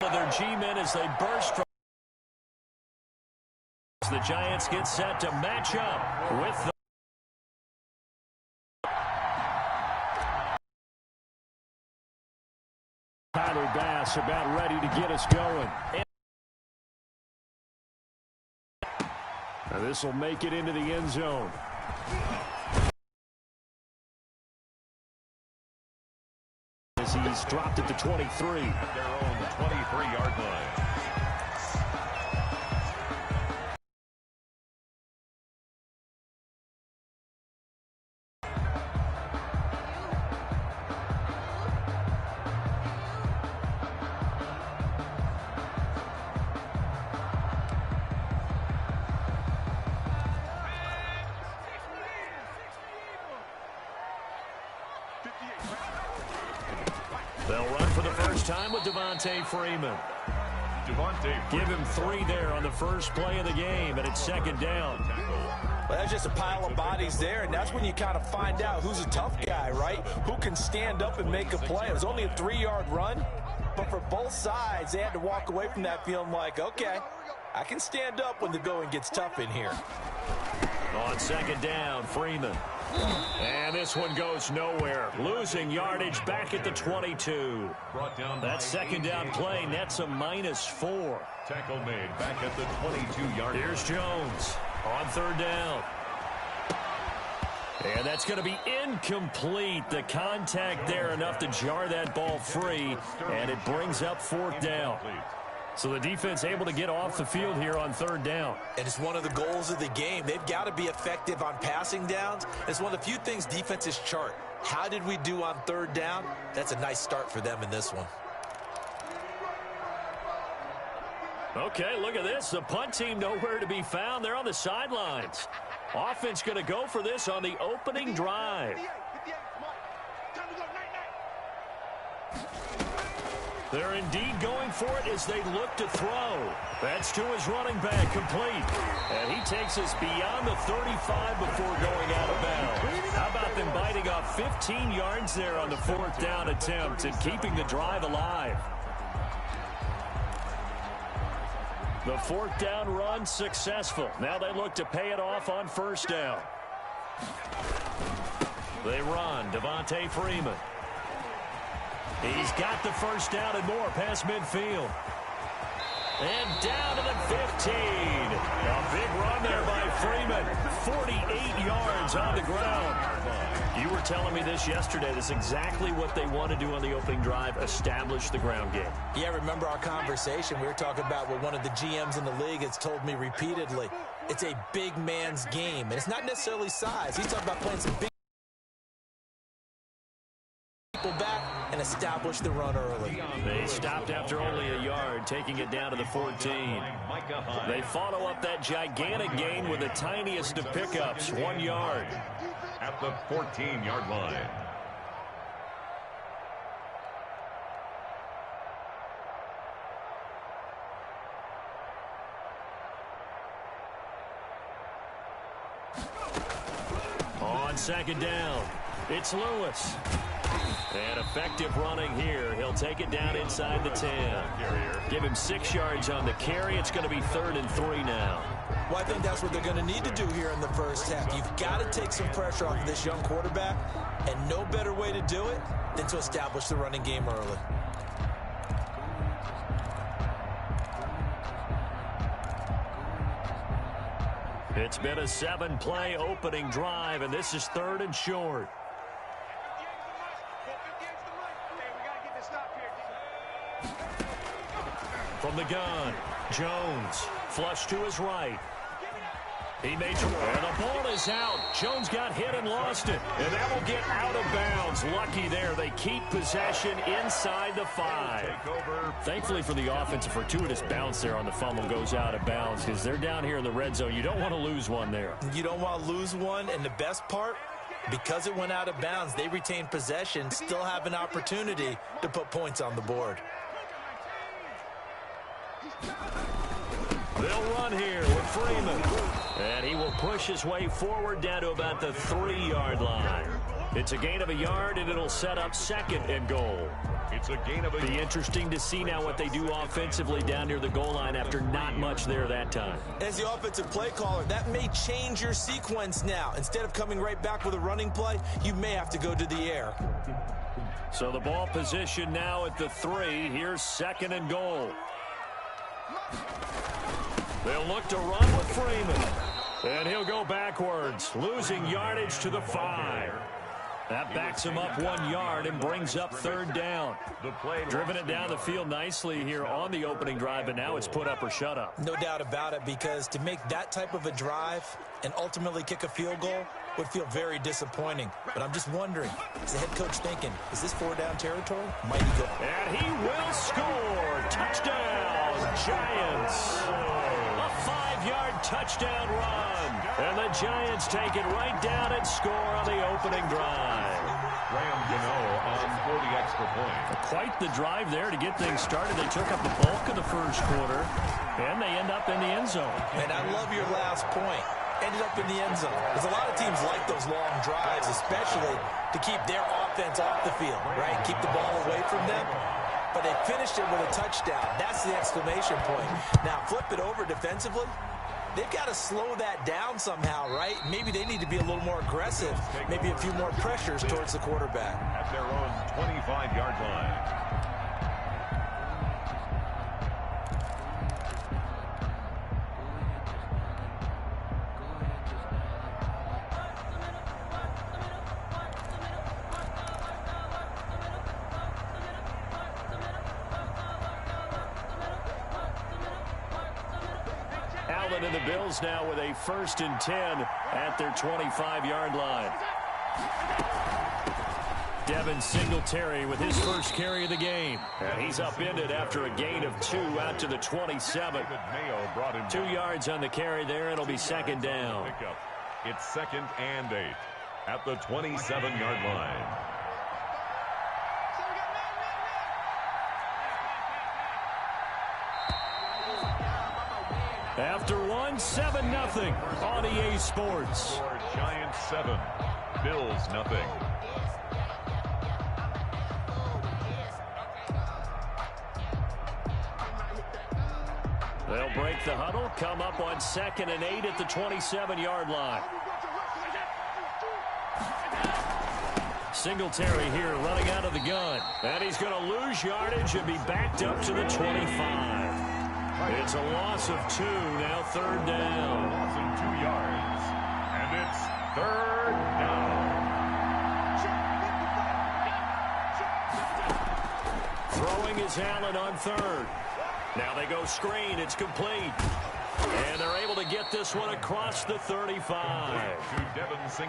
Their G-men as they burst from the Giants get set to match up with the Tyler Bass about ready to get us going. Now this will make it into the end zone. As he's dropped at the 23. At their own 23-yard line. They'll run for the first time with Freeman. Give him 3 there on the first play of the game, and it's second down. Well, that's just a pile of bodies there, and that's when you kind of find out who's a tough guy, right? Who can stand up and make a play. It was only a 3-yard run, but for both sides, they had to walk away from that feeling like, okay, I can stand up when the going gets tough in here. On second down, Freeman. And this one goes nowhere. Losing yardage back at the 22. That second down play nets a -4. Tackle made back at the 22-yard line. Here's Jones on third down. And that's going to be incomplete. The contact there enough to jar that ball free, and it brings up fourth down. So the defense able to get off the field here on third down. And it's one of the goals of the game. They've got to be effective on passing downs. It's one of the few things defenses chart. How did we do on third down? That's a nice start for them in this one. Okay, look at this. The punt team nowhere to be found. They're on the sidelines. Offense going to go for this on the opening drive. They're indeed going for it as they look to throw. That's to his running back, complete. And he takes us beyond the 35 before going out of bounds. How about them biting off 15 yards there on the fourth down attempt and keeping the drive alive? The fourth down run successful. Now they look to pay it off on first down. They run, Freeman. He's got the first down and more past midfield. And down to the 15. A big run there by Freeman. 48 yards on the ground. You were telling me this yesterday. This is exactly what they want to do on the opening drive, establish the ground game. Yeah, remember our conversation. We were talking about what one of the GMs in the league has told me repeatedly. It's a big man's game. And it's not necessarily size. He's talking about playing some big people back and establish the run early. They stopped after only a yard, taking it down to the 14. They follow up that gigantic gain with the tiniest of pickups, 1 yard. At the 14-yard line. On second down, it's Lewis. And effective running here. He'll take it down inside the 10. Give him 6 yards on the carry. It's going to be 3rd and 3 now. Well, I think that's what they're going to need to do here in the first half. You've got to take some pressure off of this young quarterback, and no better way to do it than to establish the running game early. It's been a 7-play opening drive, and this is 3rd and short. From the gun, Jones, flush to his right. He made and the ball is out. Jones got hit and lost it. And that will get out of bounds. Lucky there. They keep possession inside the 5. Thankfully for the offense, a fortuitous bounce there on the fumble goes out of bounds because they're down here in the red zone. You don't want to lose one there. You don't want to lose one. And the best part, because it went out of bounds, they retain possession, still have an opportunity to put points on the board. They'll run here with Freeman. And he will push his way forward down to about the 3-yard line. It's a gain of a yard, and it'll set up 2nd and goal. It's a gain of a... Be interesting to see now what they do offensively down near the goal line after not much there that time. As the offensive play caller, that may change your sequence now. Instead of coming right back with a running play, you may have to go to the air. So the ball position now at the 3. Here's 2nd and goal. They'll look to run with Freeman. And he'll go backwards, losing yardage to the 5. That backs him up 1 yard and brings up 3rd down. Driven it down the field nicely here on the opening drive, but now it's put up or shut up. No doubt about it, because to make that type of a drive and ultimately kick a field goal would feel very disappointing. But I'm just wondering, is the head coach thinking, is this 4-down territory? Might he go? And he will score. Touchdown, Giants. A 5-yard touchdown run. And the Giants take it right down and score on the opening drive. Graham Gano on for the extra point. Quite the drive there to get things started. They took up the bulk of the first quarter, and they end up in the end zone. And I love your last point. Ended up in the end zone. Because a lot of teams like those long drives, especially to keep their offense off the field, right? Keep the ball away from them. But they finished it with a touchdown. That's the exclamation point. Now, flip it over defensively. They've got to slow that down somehow, right? Maybe they need to be a little more aggressive. Maybe a few more pressures towards the quarterback. At their own 25-yard line. And the Bills now with a 1st and 10 at their 25-yard line. Devin Singletary with his first carry of the game. And he's upended after a gain of 2 out to the 27. 2 yards on the carry there. It'll be 2nd down. It's 2nd and 8 at the 27-yard line. After 1, 7-0 on EA Sports. Giants 7, Bills 0. They'll break the huddle, come up on 2nd and 8 at the 27-yard line. Singletary here running out of the gun. And he's going to lose yardage and be backed up to the 25. It's a loss of 2, now 3rd down. Loss of 2 yards, and it's 3rd down. Throwing is Allen on 3rd. Now they go screen, it's complete. And they're able to get this one across the 35.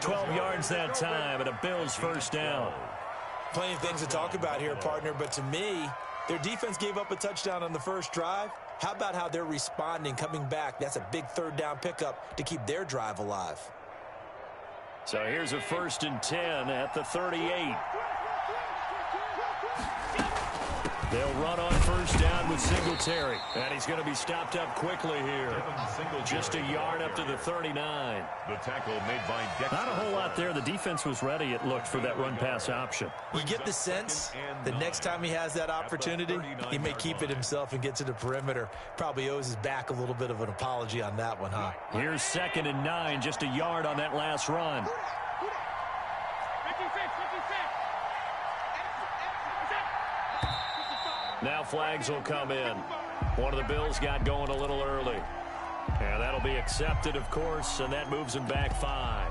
12 yards that time, and a Bills 1st down. Plenty of things to talk about here, partner, but to me, their defense gave up a touchdown on the first drive. How about how they're responding, coming back? That's a big 3rd down pickup to keep their drive alive. So here's a 1st and 10 at the 38. They'll run on 1st down with Singletary. And he's going to be stopped up quickly here. Just a yard up to the 39. The tackle made by Dexter. Not a whole lot there. The defense was ready, it looked, for that run-pass option. You get the sense the next time he has that opportunity, he may keep it himself and get to the perimeter. Probably owes his back a little bit of an apology on that one, huh? Here's 2nd and 9, just a yard on that last run. Now flags will come in. One of the Bills got going a little early. And that'll be accepted, of course, and that moves them back 5.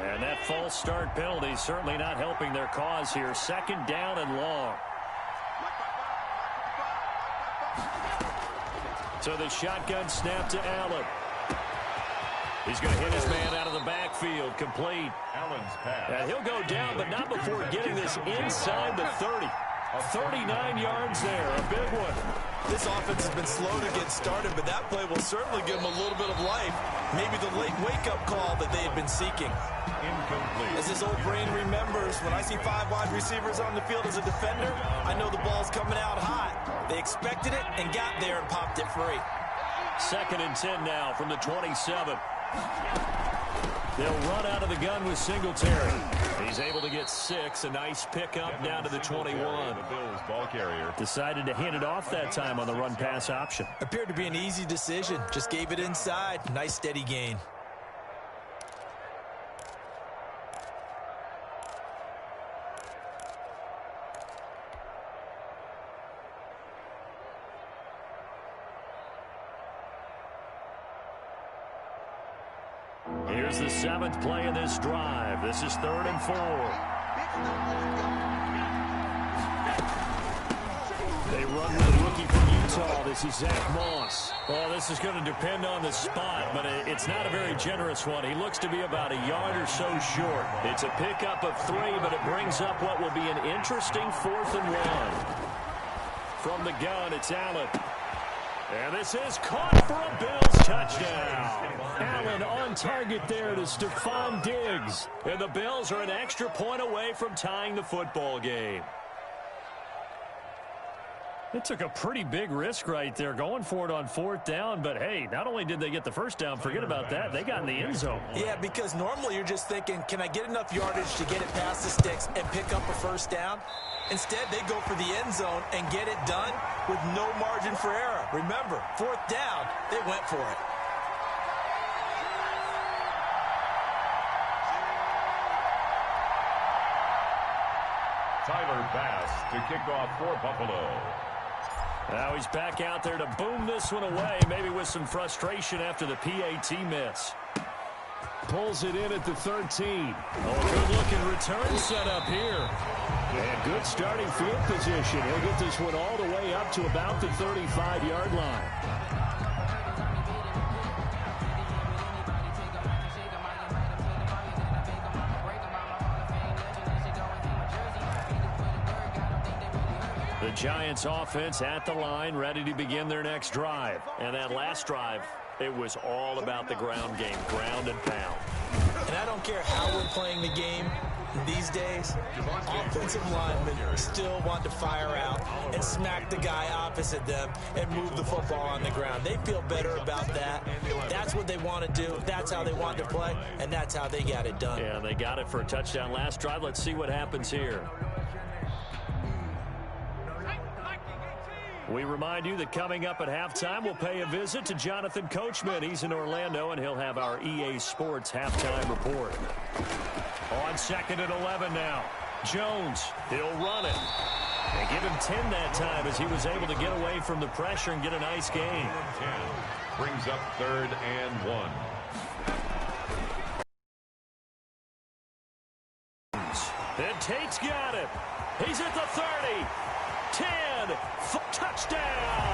And that false start penalty certainly not helping their cause here. 2nd down and long. So the shotgun snap to Allen. He's going to hit his man out of the backfield. Complete. Allen's pass. And he'll go down, but not before getting this inside the 30. 39 yards there. A big one. This offense has been slow to get started, but that play will certainly give them a little bit of life. Maybe the late wake-up call that they had been seeking. Incomplete. As this old brain remembers, when I see 5 wide receivers on the field as a defender, I know the ball's coming out hot. They expected it and got there and popped it free. 2nd and 10 now from the 27. They'll run out of the gun with Singletary. He's able to get 6. A nice pickup down to the 21. The Bills ball carrier. Decided to hand it off that time on the run-pass option. Appeared to be an easy decision. Just gave it inside. Nice steady gain. Here's the 7th play of this drive. This is 3rd and 4. They run with a rookie from Utah. This is Zach Moss. Well, this is going to depend on the spot, but it's not a very generous one. He looks to be about a yard or so short. It's a pickup of 3, but it brings up what will be an interesting 4th and 1. From the gun, it's Allen. And this is caught for a Bills touchdown. Allen on target there to Stephon Diggs. And the Bills are an extra point away from tying the football game. It took a pretty big risk right there going for it on 4th down. But, hey, not only did they get the first down, forget about that, they got in the end zone. Yeah, because normally you're just thinking, can I get enough yardage to get it past the sticks and pick up a first down? Instead, they go for the end zone and get it done with no margin for error. Remember, 4th down, they went for it. Tyler Bass to kick off for Buffalo. Now he's back out there to boom this one away, maybe with some frustration after the PAT miss. Pulls it in at the 13. Oh, good-looking return set up here. And good starting field position. He'll get this one all the way up to about the 35-yard line. The Giants offense at the line, ready to begin their next drive. And that last drive, it was all about the ground game, ground and pound. And I don't care how we're playing the game these days, offensive linemen still want to fire out and smack the guy opposite them and move the football on the ground. They feel better about that. That's what they want to do. That's how they want to play, and that's how they got it done. Yeah, they got it for a touchdown last drive. Let's see what happens here. We remind you that coming up at halftime, we'll pay a visit to Jonathan Coachman. He's in Orlando, and he'll have our EA Sports halftime report. On 2nd and 11 now. Jones, he'll run it. And give him 10 that time as he was able to get away from the pressure and get a nice gain. 10 brings up 3rd and 1. And Tate's got it. He's at the 30. 10. Touchdown.